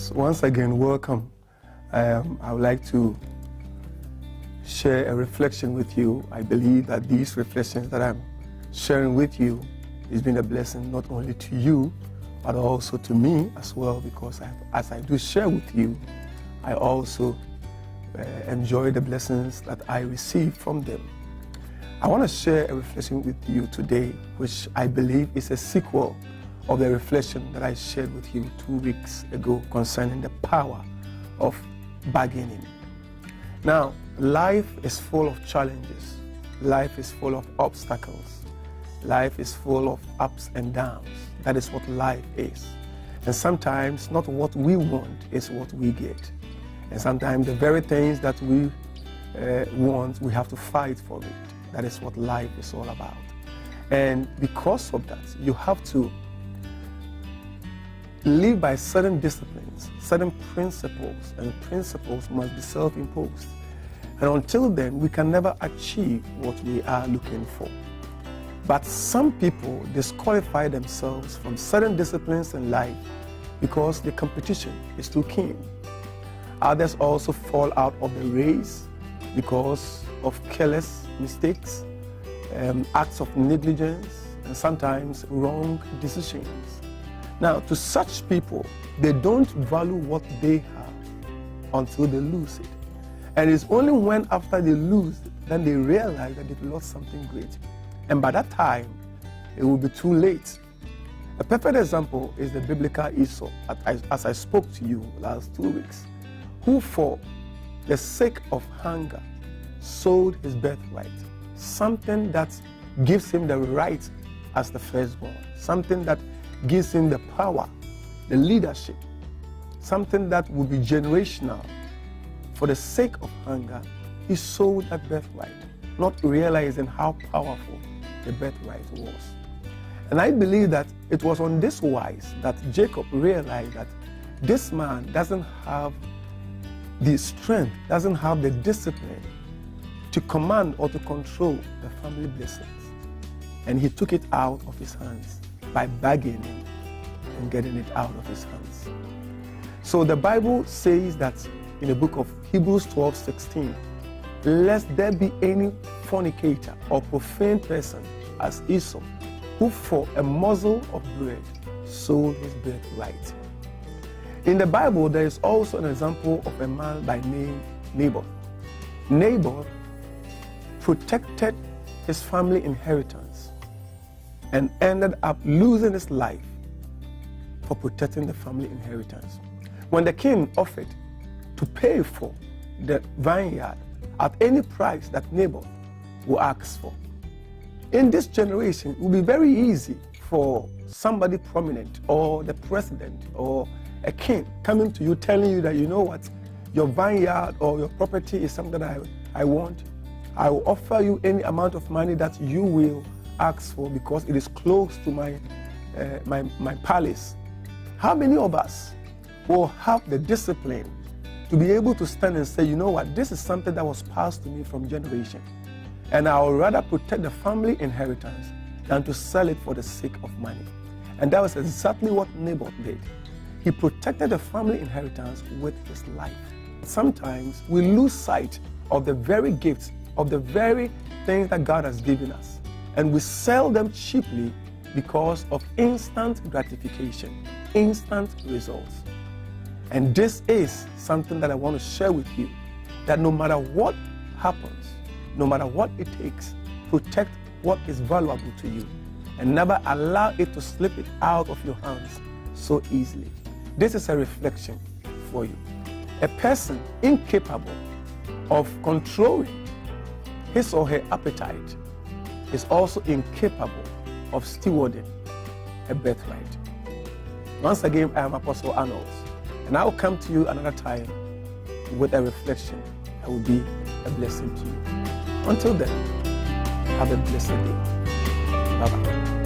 Yes, once again, welcome. I would like to share a reflection with you. I believe that these reflections that I'm sharing with you has been a blessing not only to you, but also to me as well, because as I do share with you, I also enjoy the blessings that I receive from them. I want to share a reflection with you today, which I believe is a sequel of the reflection that I shared with you 2 weeks ago concerning the power of bargaining. Now, life is full of challenges. Life is full of obstacles. Life is full of ups and downs. That is what life is. And sometimes not what we want is what we get. And sometimes the very things that we want, we have to fight for it. That is what life is all about. And because of that, you have to live by certain disciplines, certain principles, and principles must be self-imposed. And until then, we can never achieve what we are looking for. But some people disqualify themselves from certain disciplines in life because the competition is too keen. Others also fall out of the race because of careless mistakes, acts of negligence, and sometimes wrong decisions. Now, to such people, they don't value what they have until they lose it. And it's only when after they lose it, then they realize that they've lost something great. And by that time, it will be too late. A perfect example is the biblical Esau, as I spoke to you last 2 weeks, who for the sake of hunger sold his birthright, something that gives him the right as the firstborn, something that gives him the power, the leadership, something that will be generational. For the sake of hunger, he sold that birthright, not realizing how powerful the birthright was. And I believe that it was on this wise that Jacob realized that this man doesn't have the strength, doesn't have the discipline to command or to control the family blessings. And he took it out of his hands by bargaining and getting it out of his hands. So the Bible says that in the book of Hebrews 12:16, lest there be any fornicator or profane person as Esau, who for a morsel of bread sold his birthright. In the Bible, there is also an example of a man by name Naboth. Naboth protected his family inheritance and ended up losing his life for protecting the family inheritance. When the king offered to pay for the vineyard at any price that Naboth would ask for. In this generation, it will be very easy for somebody prominent or the president or a king coming to you telling you that, you know what, your vineyard or your property is something that I want. I will offer you any amount of money that you will ask for because it is close to my palace. How many of us will have the discipline to be able to stand and say, you know what, this is something that was passed to me from generation, and I would rather protect the family inheritance than to sell it for the sake of money? And that was exactly what Naboth did. He protected the family inheritance with his life. Sometimes we lose sight of the very gifts, of the very things that God has given us, and we sell them cheaply because of instant gratification, instant results. And this is something that I want to share with you, that no matter what happens, no matter what it takes, protect what is valuable to you and never allow it to slip it out of your hands so easily. This is a reflection for you. A person incapable of controlling his or her appetite is also incapable of stewarding a birthright. Once again, I am Apostle Arnold, and I will come to you another time with a reflection that will be a blessing to you. Until then, have a blessed day. Bye-bye.